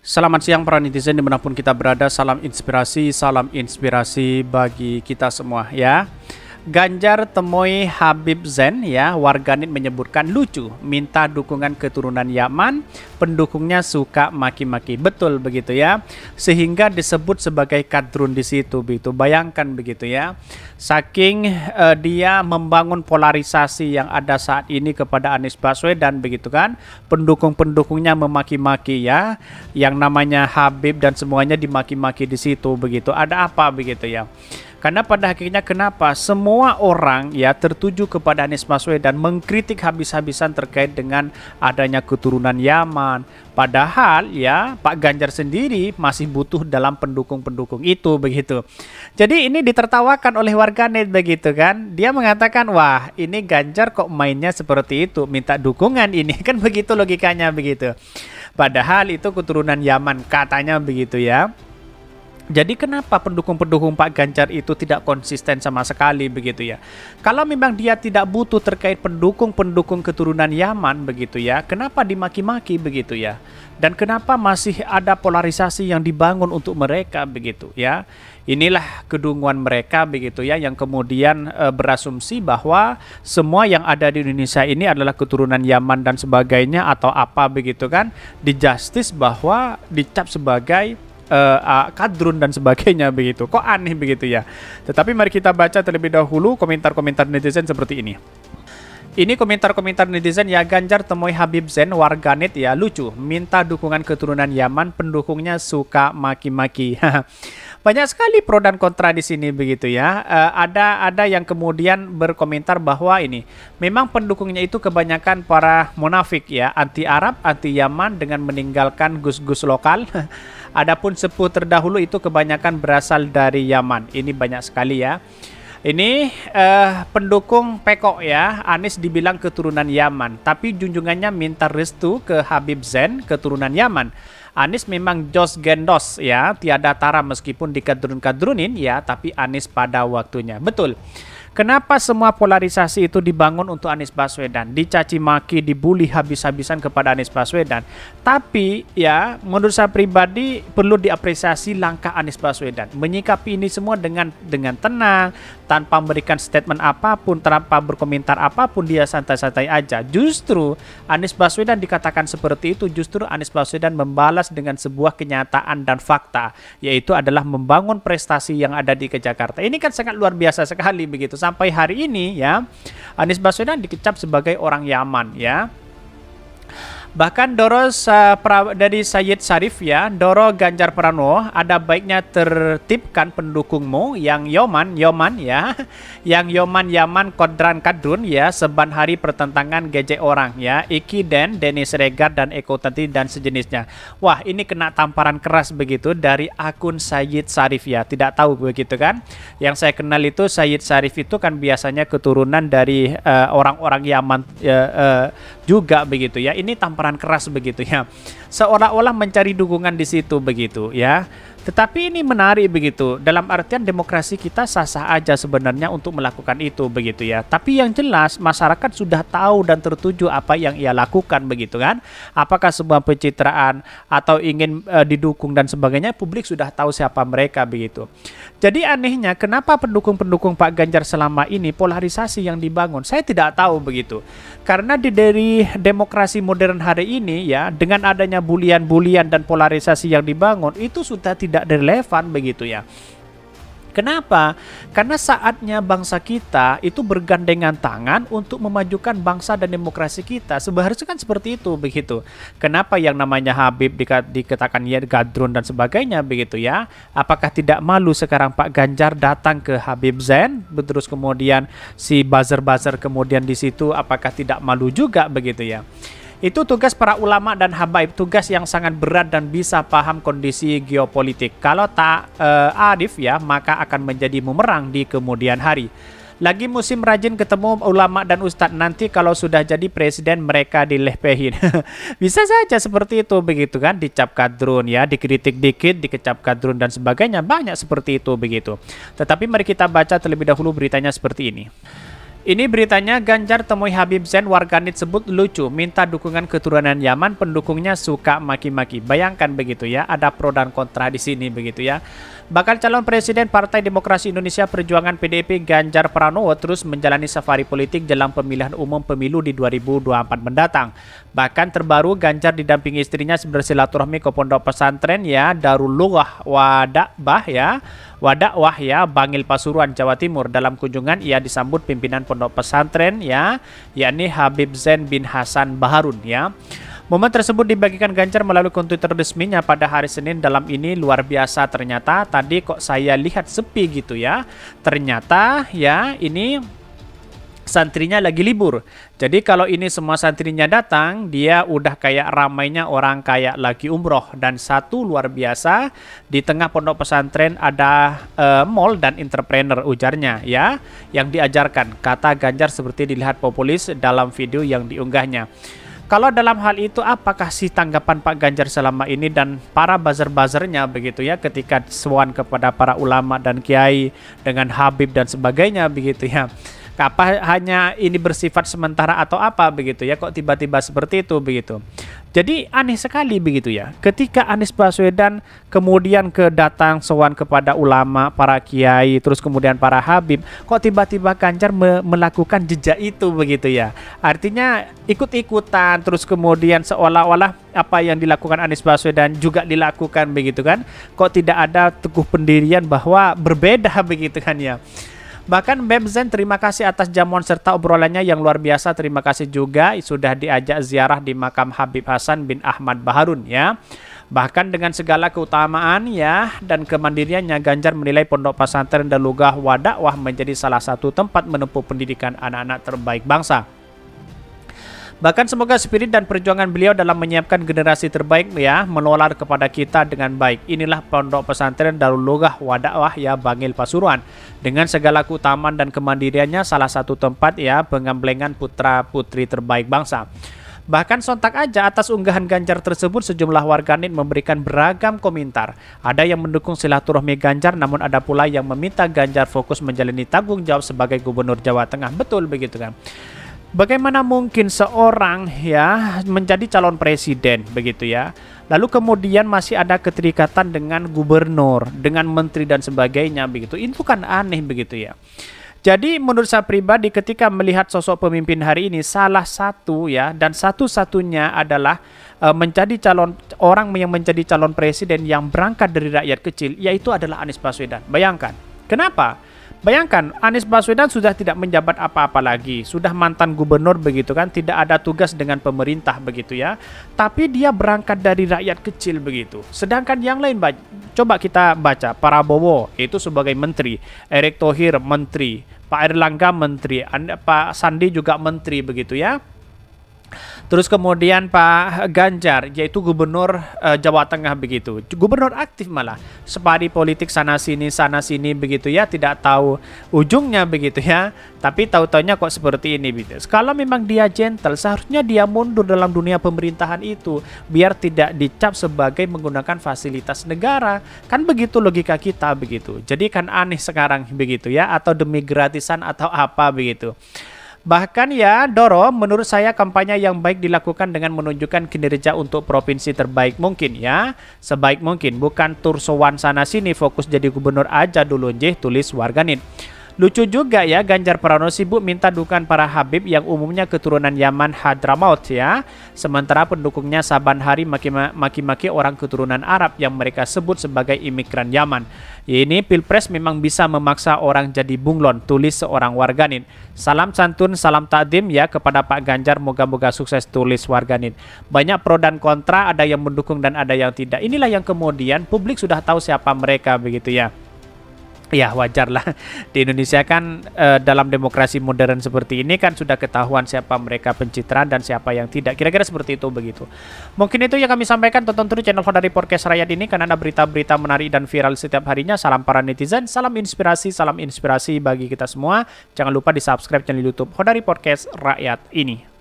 Selamat siang para netizen dimanapun kita berada, salam inspirasi bagi kita semua ya. Ganjar temui Habib Zain ya, warganet menyebutkan lucu, minta dukungan keturunan Yaman, pendukungnya suka maki-maki, betul begitu ya, sehingga disebut sebagai kadrun di situ begitu. Bayangkan begitu ya, saking dia membangun polarisasi yang ada saat ini kepada Anies Baswedan begitu kan, pendukung-pendukungnya memaki-maki ya, yang namanya Habib dan semuanya dimaki-maki di situ begitu. Ada apa begitu ya? Karena pada akhirnya kenapa semua orang ya tertuju kepada Anies Baswedan mengkritik habis-habisan terkait dengan adanya keturunan Yaman. Padahal ya Pak Ganjar sendiri masih butuh dalam pendukung-pendukung itu begitu. Jadi ini ditertawakan oleh warganet begitu kan. Dia mengatakan wah ini Ganjar kok mainnya seperti itu, minta dukungan ini kan begitu logikanya begitu. Padahal itu keturunan Yaman katanya begitu ya. Jadi kenapa pendukung-pendukung Pak Ganjar itu tidak konsisten sama sekali begitu ya? Kalau memang dia tidak butuh terkait pendukung-pendukung keturunan Yaman begitu ya, kenapa dimaki-maki begitu ya? Dan kenapa masih ada polarisasi yang dibangun untuk mereka begitu ya? Inilah kedunguan mereka begitu ya, yang kemudian berasumsi bahwa semua yang ada di Indonesia ini adalah keturunan Yaman dan sebagainya atau apa begitu kan? Di justice bahwa dicap sebagai kadrun dan sebagainya begitu. Kok aneh begitu ya. Tetapi mari kita baca terlebih dahulu komentar-komentar netizen seperti ini. Ini komentar-komentar netizen ya. Ganjar temui Habib Zain, warganet ya, lucu, minta dukungan keturunan Yaman, pendukungnya suka maki-maki. Banyak sekali pro dan kontra di sini begitu ya. Ada yang kemudian berkomentar bahwa ini memang pendukungnya itu kebanyakan para munafik ya, anti Arab, anti Yaman dengan meninggalkan gus-gus lokal. Adapun sepuh terdahulu itu kebanyakan berasal dari Yaman. Ini banyak sekali ya. Ini pendukung Pekok ya, Anies dibilang keturunan Yaman, tapi junjungannya minta restu ke Habib Zain, keturunan Yaman. Anies memang jos gendos ya, tiada tara meskipun dikadrun-kadrunin ya, tapi Anies pada waktunya. Betul. Kenapa semua polarisasi itu dibangun untuk Anies Baswedan, dicaci maki, dibully habis-habisan kepada Anies Baswedan. Tapi ya menurut saya pribadi perlu diapresiasi langkah Anies Baswedan menyikapi ini semua dengan tenang, tanpa memberikan statement apapun, tanpa berkomentar apapun, dia santai-santai aja. Justru Anies Baswedan dikatakan seperti itu, justru Anies Baswedan membalas dengan sebuah kenyataan dan fakta, yaitu adalah membangun prestasi yang ada di Jakarta. Ini kan sangat luar biasa sekali begitu. Sampai hari ini ya, Anies Baswedan dikecap sebagai orang Yaman ya. Bahkan dari Sayyid Sarif ya, Doro Ganjar Pranowo, ada baiknya tertibkan pendukungmu yang Yaman ya, yang Yaman Kodran Kadrun ya, seban hari pertentangan gejek orang ya, Iki Den, Dennis Regar dan Eko Tanti dan sejenisnya. Wah ini kena tamparan keras begitu dari akun Sayyid Sarif ya, tidak tahu begitu kan? Yang saya kenal itu Sayyid Sarif itu kan biasanya keturunan dari orang-orang Yaman juga begitu ya. Ini tamparan keras begitu ya, seolah-olah mencari dukungan di situ begitu ya. Tetapi ini menarik begitu, dalam artian demokrasi kita sah-sah aja sebenarnya untuk melakukan itu begitu ya. Tapi yang jelas masyarakat sudah tahu dan tertuju apa yang ia lakukan begitu kan. Apakah sebuah pencitraan atau ingin didukung dan sebagainya, publik sudah tahu siapa mereka begitu. Jadi anehnya kenapa pendukung-pendukung Pak Ganjar selama ini polarisasi yang dibangun, saya tidak tahu begitu. Karena dari demokrasi modern hari ini ya, dengan adanya bulian-bulian dan polarisasi yang dibangun, itu sudah tidak relevan begitu ya. Kenapa? Karena saatnya bangsa kita itu bergandengan tangan untuk memajukan bangsa dan demokrasi kita. Seharusnya kan seperti itu begitu. Kenapa yang namanya Habib dikatakan ya gadrun dan sebagainya begitu ya? Apakah tidak malu sekarang Pak Ganjar datang ke Habib Zain, terus kemudian si buzzer-buzzer kemudian di situ, apakah tidak malu juga begitu ya? Itu tugas para ulama dan habaib, tugas yang sangat berat dan bisa paham kondisi geopolitik. Kalau tak arif ya, maka akan menjadi bumerang di kemudian hari. Lagi musim rajin ketemu ulama dan ustadz, nanti kalau sudah jadi presiden mereka dilepehin. Bisa saja seperti itu begitu kan, dicap kadrun ya, dikritik dikit, dikecap kadrun dan sebagainya, banyak seperti itu begitu. Tetapi mari kita baca terlebih dahulu beritanya seperti ini. Ini beritanya, Ganjar temui Habib Zain, warganet sebut lucu, minta dukungan keturunan Yaman, pendukungnya suka maki-maki. Bayangkan begitu ya, ada pro dan kontra di sini begitu ya. Bakal calon presiden Partai Demokrasi Indonesia Perjuangan PDIP Ganjar Pranowo terus menjalani safari politik jelang pemilihan umum pemilu di 2024 mendatang. Bahkan terbaru Ganjar didampingi istrinya bersilaturahmi ke pondok pesantren ya Darullah Wadakwah ya Bangil Pasuruan Jawa Timur. Dalam kunjungan ia disambut pimpinan pondok pesantren ya yakni Habib Zain bin Hasan Baharun ya. Momen tersebut dibagikan Ganjar melalui akun Twitter resminya pada hari Senin. Dalam ini luar biasa ternyata, tadi kok saya lihat sepi gitu ya. Ternyata ya ini santrinya lagi libur. Jadi kalau ini semua santrinya datang, dia udah kayak ramainya orang kayak lagi umroh. Dan satu luar biasa, di tengah pondok pesantren ada mall dan entrepreneur ujarnya ya, yang diajarkan. Kata Ganjar seperti dilihat populis dalam video yang diunggahnya. Kalau dalam hal itu, apakah sih tanggapan Pak Ganjar selama ini dan para buzzer-buzzernya begitu ya ketika seruan kepada para ulama dan kiai dengan Habib dan sebagainya begitu ya. Apa hanya ini bersifat sementara atau apa begitu ya, kok tiba-tiba seperti itu begitu. Jadi aneh sekali begitu ya, ketika Anies Baswedan kemudian datang sowan kepada ulama, para kiai, terus kemudian para Habib, kok tiba-tiba Ganjar melakukan jejak itu begitu ya. Artinya ikut-ikutan, terus kemudian seolah-olah apa yang dilakukan Anies Baswedan juga dilakukan begitu kan. Kok tidak ada teguh pendirian bahwa berbeda begitu kan ya. Bahkan Beb Zain terima kasih atas jamuan serta obrolannya yang luar biasa. Terima kasih juga sudah diajak ziarah di makam Habib Hasan bin Ahmad Baharun ya. Bahkan dengan segala keutamaan ya dan kemandiriannya, Ganjar menilai pondok pesantren Darullah Wadakwah menjadi salah satu tempat menempuh pendidikan anak-anak terbaik bangsa. Bahkan semoga spirit dan perjuangan beliau dalam menyiapkan generasi terbaik ya menular kepada kita dengan baik. Inilah pondok pesantren Darullah Wadakwah ya Bangil Pasuruan. Dengan segala keutamaan dan kemandiriannya, salah satu tempat ya pengemblengan putra-putri terbaik bangsa. Bahkan sontak aja atas unggahan Ganjar tersebut, sejumlah warganet memberikan beragam komentar. Ada yang mendukung silaturahmi Ganjar, namun ada pula yang meminta Ganjar fokus menjalani tanggung jawab sebagai gubernur Jawa Tengah. Betul begitu kan? Bagaimana mungkin seorang ya menjadi calon presiden begitu ya, lalu kemudian masih ada keterikatan dengan gubernur, dengan menteri dan sebagainya begitu. Itu kan aneh begitu ya. Jadi menurut saya pribadi ketika melihat sosok pemimpin hari ini, salah satu ya dan satu-satunya adalah menjadi orang yang menjadi calon presiden yang berangkat dari rakyat kecil, yaitu adalah Anies Baswedan. Bayangkan, kenapa? Bayangkan, Anies Baswedan sudah tidak menjabat apa-apa lagi, sudah mantan gubernur begitu kan, tidak ada tugas dengan pemerintah begitu ya. Tapi dia berangkat dari rakyat kecil begitu. Sedangkan yang lain, coba kita baca, Prabowo itu sebagai menteri, Erick Thohir menteri, Pak Erlangga menteri, Pak Sandi juga menteri begitu ya. Terus kemudian Pak Ganjar yaitu gubernur Jawa Tengah begitu. Gubernur aktif malah. Separi politik sana sini begitu ya, tidak tahu ujungnya begitu ya. Tapi tahu-taunya kok seperti ini gitu. Kalau memang dia gentle, seharusnya dia mundur dalam dunia pemerintahan itu biar tidak dicap sebagai menggunakan fasilitas negara. Kan begitu logika kita begitu. Jadi kan aneh sekarang begitu ya, atau demi gratisan atau apa begitu. Bahkan ya Doro, menurut saya kampanye yang baik dilakukan dengan menunjukkan kinerja untuk provinsi terbaik mungkin ya. Sebaik mungkin, bukan tur sowan sana sini, fokus jadi gubernur aja dulu njeh, tulis warganet. Lucu juga ya, Ganjar Pranowo sibuk minta dukungan para Habib yang umumnya keturunan Yaman Hadramaut ya. Sementara pendukungnya saban hari maki-maki orang keturunan Arab yang mereka sebut sebagai imigran Yaman. Ini pilpres memang bisa memaksa orang jadi bunglon, tulis seorang warganet. Salam santun, salam takdim ya kepada Pak Ganjar, moga-moga sukses, tulis warganet. Banyak pro dan kontra, ada yang mendukung dan ada yang tidak. Inilah yang kemudian publik sudah tahu siapa mereka begitu ya. Ya wajar lah, di Indonesia kan dalam demokrasi modern seperti ini kan sudah ketahuan siapa mereka pencitraan dan siapa yang tidak. Kira-kira seperti itu begitu. Mungkin itu yang kami sampaikan. Tonton terus channel Hodari Podcast Rakyat ini karena ada berita-berita menarik dan viral setiap harinya. Salam para netizen, salam inspirasi bagi kita semua. Jangan lupa di subscribe channel YouTube Hodari Podcast Rakyat ini.